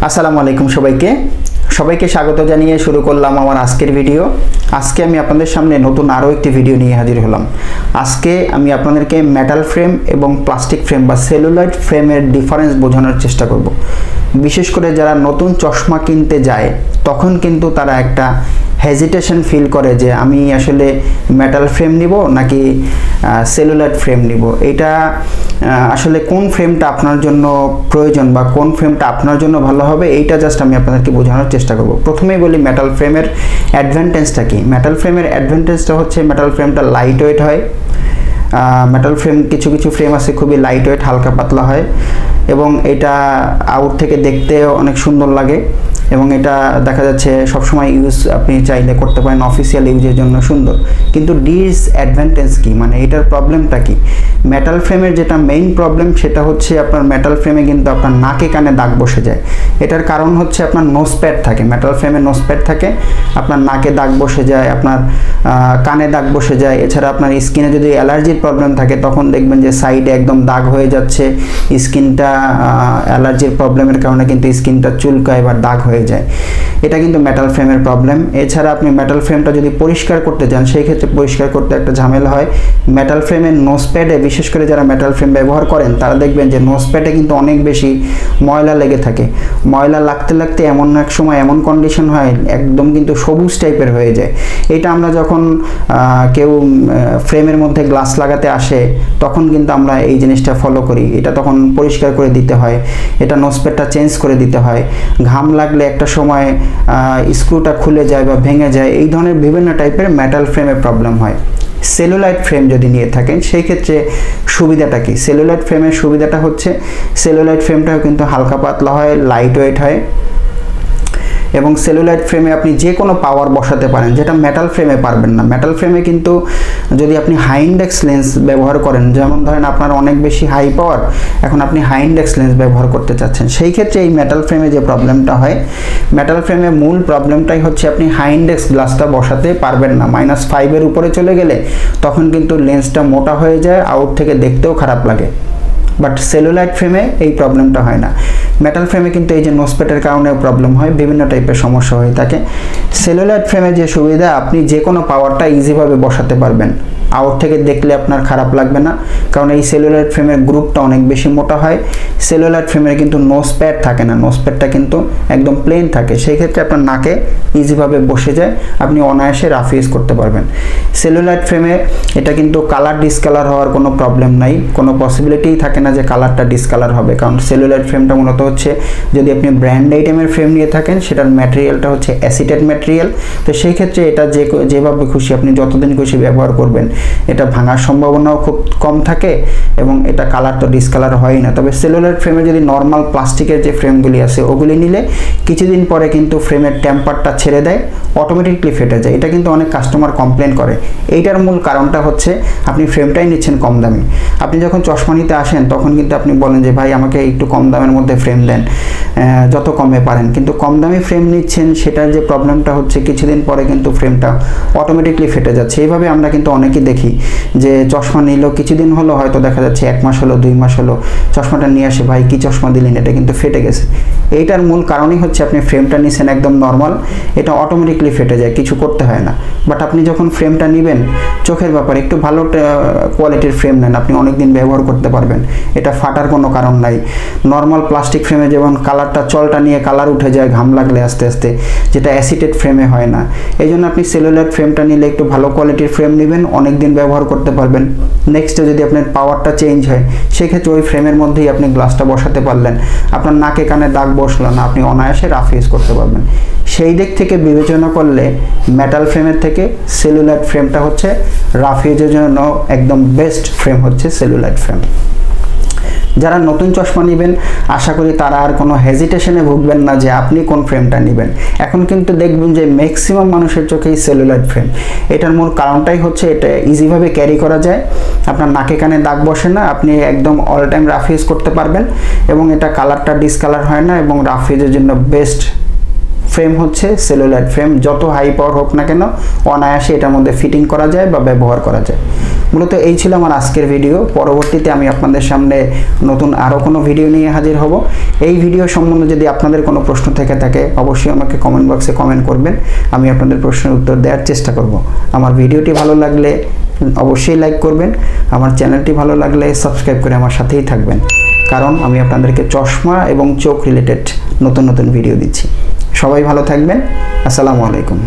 আসসালামু আলাইকুম সবাইকে স্বাগত জানিয়ে শুরু করলাম আমার আজকের ভিডিও। আজকে আমি আপনাদের সামনে নতুন আরও একটি ভিডিও নিয়ে হাজির হলাম। আজকে আমি আপনাদেরকে মেটাল ফ্রেম এবং প্লাস্টিক ফ্রেম বা সেলুলয়েড ফ্রেমের ডিফারেন্স বোঝানোর চেষ্টা করব। বিশেষ করে যারা নতুন চশমা কিনতে যায় তখন কিন্তু তারা একটা হেজিটেশন ফিল করে যে আমি আসলে মেটাল ফ্রেম নিব নাকি সেলুলয়েড ফ্রেম নিব। এটা আসলে কোন ফ্রেমটা আপনার জন্য প্রয়োজন বা কোন ফ্রেমটা আপনার জন্য ভালো হবে এইটা জাস্ট আমি আপনাদেরকে বোঝানোর চেষ্টা করব। প্রথমেই বলি মেটাল ফ্রেমের অ্যাডভান্টেজটা কি। মেটাল ফ্রেমের অ্যাডভান্টেজটা হচ্ছে মেটাল ফ্রেমটা লাইট ওয়েট হয়। মেটাল ফ্রেম কিছু ফ্রেম আছে খুবই লাইট ওয়েট, হালকা পাতলা হয় এবং এটা আউট থেকে দেখতে অনেক সুন্দর লাগে এবং এটা দেখা যাচ্ছে সবসময় ইউজ আপনি চাইলে করতে পারেন, অফিসিয়াল ইউজের জন্য সুন্দর। কিন্তু ডিসঅ্যাডভান্টেজ কি, মানে এটার প্রবলেমটা কি? মেটাল ফ্রেমের যেটা মেইন প্রবলেম সেটা হচ্ছে আপনার মেটাল ফ্রেমে কিন্তু আপনার নাকে কানে দাগ বসে যায়। এটার কারণ হচ্ছে আপনার নোজপ্যাড থাকে, মেটাল ফ্রেমে নোজপ্যাড থাকে, আপনার নাকে দাগ বসে যায়, আপনার কানে দাগ বসে যায়। এছাড়া আপনার স্কিনে যদি অ্যালার্জির প্রবলেম থাকে তখন দেখবেন যে সাইডে একদম দাগ হয়ে যাচ্ছে, স্কিনটা অ্যালার্জির প্রবলেমের কারণে কিন্তু স্কিনটা চুলকায় বা দাগ হয়ে যায়। এটা কিন্তু মেটাল ফ্রেমের প্রবলেম। এছাড়া আপনি মেটাল ফ্রেমটা যদি পরিষ্কার করতে চান সেই ক্ষেত্রে পরিষ্কার করতে একটা ঝামেলা হয়। মেটাল ফ্রেমের নোজপ্যাডে, বিশেষ করে যারা মেটাল ফ্রেম ব্যবহার করেন তারা দেখবেন যে নোজপ্যাডে কিন্তু অনেক বেশি ময়লা লেগে থাকে। ময়লা লাগতে লাগতে এমন এক সময় এমন কন্ডিশন হয় একদম কিন্তু সবুজ টাইপের হয়ে যায়। এটা আমরা যখন কেউ ফ্রেমের মধ্যে গ্লাস লাগাতে আসে তখন কিন্তু আমরা এই জিনিসটা ফলো করি। এটা তখন পরিষ্কার করে দিতে হয়, এটা নোজপ্যাডটা চেঞ্জ করে দিতে হয়। ঘাম লাগলে একটা সময় স্ক্রুটা খুলে যায় বা ভেঙে যায়। এই ধরনের বিভিন্ন টাইপের মেটাল ফ্রেমের প্রবলেম হয়। সেলুলয়েড ফ্রেম যদি নিয়ে থাকেন সেই ক্ষেত্রে সুবিধাটা কি? সেলুলয়েড ফ্রেমের সুবিধাটা হচ্ছে সেলুলয়েড ফ্রেমটাও কিন্তু হালকা পাতলা হয়, লাইট ওয়েট হয় এবং সেলুলয়েড ফ্রেমে আপনি যে কোনো পাওয়ার বসাতে পারেন, যেটা মেটাল ফ্রেমে পারবেন না। মেটাল ফ্রেমে কিন্তু যদি আপনি হাই ইন্ডেক্স লেন্স ব্যবহার করেন, যেমন ধরেন আপনার অনেক বেশি হাই পাওয়ার, এখন আপনি হাই ইন্ডেক্স লেন্স ব্যবহার করতে চাচ্ছেন, সেই ক্ষেত্রে এই মেটাল ফ্রেমে যে প্রবলেমটা হয়, মেটাল ফ্রেমে মূল প্রবলেমটাই হচ্ছে আপনি হাই ইন্ডেক্স গ্লাসটা বসাতে পারবেন না। -5 উপরে চলে গেলে তখন কিন্তু লেন্সটা মোটা হয়ে যায়, আউট থেকে দেখতেও খারাপ লাগে। বাট সেলুলয়েড ফ্রেমে এই প্রবলেমটা হয় না। মেটাল ফ্রেমে কিন্তু এই যে নোজপ্যাডের কারণেও প্রবলেম হয়, বিভিন্ন টাইপের সমস্যা হয়ে থাকে। সেলুলয়েড ফ্রেমে যে সুবিধা, আপনি যে কোনো পাওয়ারটা ইজিভাবে বসাতে পারবেন, আউট থেকে দেখলে আপনার খারাপ লাগবে না, কারণ এই সেলুলয়েড ফ্রেমের গ্রুপটা অনেক বেশি মোটা হয়। সেলুলয়েড ফ্রেমের কিন্তু নোজপ্যাড থাকে না, নোজপ্যাডটা কিন্তু একদম প্লেন থাকে, সেই ক্ষেত্রে আপনার নাকে ইজিভাবে বসে যায়, আপনি অনায়াসে রাফ ইউজ করতে পারবেন। সেলুলয়েড ফ্রেমে এটা কিন্তু কালার ডিসকালার হওয়ার কোনো প্রবলেম নাই, কোনো পসিবিলিটিই থাকে না যে কালারটা ডিসকালার হবে, কারণ সেলুলয়েড ফ্রেমটা মূলত হচ্ছে যদি আপনি ব্র্যান্ড আইটেমের ফ্রেম নিয়ে থাকেন সেটার ম্যাটেরিয়ালটা হচ্ছে অ্যাসিটেড ম্যাটেরিয়াল। তো সেই ক্ষেত্রে এটা যেভাবে খুশি আপনি যতদিন খুশি ব্যবহার করবেন, এটা ভাঙার সম্ভাবনাও খুব কম থাকে এবং এটা কালার তো ডিসকালার হয় না। তবে সেলুলয়েড ফ্রেমে যদি নর্মাল প্লাস্টিকের যে ফ্রেমগুলি আছে ওগুলি নিলে কিছুদিন পরে কিন্তু ফ্রেমের টেম্পারটা ছেড়ে দেয়, অটোমেটিকলি ফেটে যায়। এটা কিন্তু অনেক কাস্টমার কমপ্লেন করে। এইটার মূল কারণটা হচ্ছে আপনি ফ্রেমটাই নিচ্ছেন কম দামি। আপনি যখন চশমা নিতে আসেন তখন কিন্তু আপনি বলেন যে ভাই আমাকে একটু কম দামের মধ্যে ফ্রেম দেন, যত কমে পারেন, কিন্তু কম দামি ফ্রেম নিচ্ছেন, সেটার যে প্রবলেমটা হচ্ছে কিছুদিন পরে কিন্তু ফ্রেমটা অটোমেটিকলি ফেটে যাচ্ছে। এইভাবে আমরা কিন্তু অনেকেই দেখি যে চশমা নিল, কিছুদিন হলো, হয়তো দেখা যাচ্ছে 1 মাস হলো 2 মাস হলো, চশমাটা নিয়ে আসে, ভাই কি চশমা দিলেন, এটা কিন্তু ফেটে গেছে। এইটার মূল কারণই হচ্ছে আপনি ফ্রেমটা নিছেন একদম নর্মাল, এটা অটোমেটিকলি ফেটে যায়, কিছু করতে হয় না। বাট আপনি যখন ফ্রেমটা নেবেন, চোখের ব্যাপারে একটু ভালো কোয়ালিটির ফ্রেম নেন, আপনি অনেকদিন ব্যবহার করতে পারবেন, এটা ফাটার কোনো কারণ নাই। নর্মাল প্লাস্টিক ফ্রেমে যেমন কালারটা চলটা নিয়ে কালার উঠে যায় ঘাম লাগলে আস্তে আস্তে, যেটা অ্যাসিটেড ফ্রেমে হয় না। এই জন্য আপনি সেলুলয়েড ফ্রেমটা নিলে একটু ভালো কোয়ালিটির ফ্রেম নেবেন, অনেকদিন ব্যবহার করতে পারবেন। নেক্সটে যদি আপনার পাওয়ারটা চেঞ্জ হয় সেক্ষেত্রে ওই ফ্রেমের মধ্যেই আপনি গ্লাসটা বসাতে পারলেন, আপনার নাকে কানে দাগ বসলো না, আপনি অনায়াসে রাফ ইউজ করতে পারবেন। সেই দিক থেকে বিবেচনা করলে মেটাল ফ্রেমের থেকে সেলুলয়েড ফ্রেমটা হচ্ছে রাফ ইউজের জন্য একদম বেস্ট ফ্রেম হচ্ছে সেলুলয়েড ফ্রেম। যারা নতুন চশমা নেবেন আশা করি তারা আর কোনো হেজিটেশনে ভুগবেন না যে আপনি কোন ফ্রেমটা নেবেন। এখন কিন্তু দেখবেন যে ম্যাক্সিমাম মানুষের চোখেই সেলুলয়েড ফ্রেম। এটার মূল কারণটাই হচ্ছে এটা ইজিভাবে ক্যারি করা যায়, আপনার নাকে কানে দাগ বসে না, আপনি একদম অল টাইম রাফ ইউজ করতে পারবেন এবং এটা কালারটা ডিসকালার হয় না এবং রাফ ইউজের জন্য বেস্ট ফ্রেম হচ্ছে সেলুলয়েড ফ্রেম। যত হাই পাওয়ার হোক না কেন অনায়াসে এটার মধ্যে ফিটিং করা যায় বা ব্যবহার করা যায়। মূলত এই ছিল আমার আজকের ভিডিও। পরবর্তীতে আমি আপনাদের সামনে নতুন আরও কোনো ভিডিও নিয়ে হাজির হব। এই ভিডিও সম্বন্ধে যদি আপনাদের কোনো প্রশ্ন থেকে থাকে অবশ্যই আমাকে কমেন্ট বক্সে কমেন্ট করবেন, আমি আপনাদের প্রশ্নের উত্তর দেওয়ার চেষ্টা করব। আমার ভিডিওটি ভালো লাগলে অবশ্যই লাইক করবেন, আমার চ্যানেলটি ভালো লাগলে সাবস্ক্রাইব করে আমার সাথেই থাকবেন, কারণ আমি আপনাদেরকে চশমা এবং চোখ রিলেটেড নতুন নতুন ভিডিও দিচ্ছি। সবাই ভালো থাকবেন। আসসালামু আলাইকুম।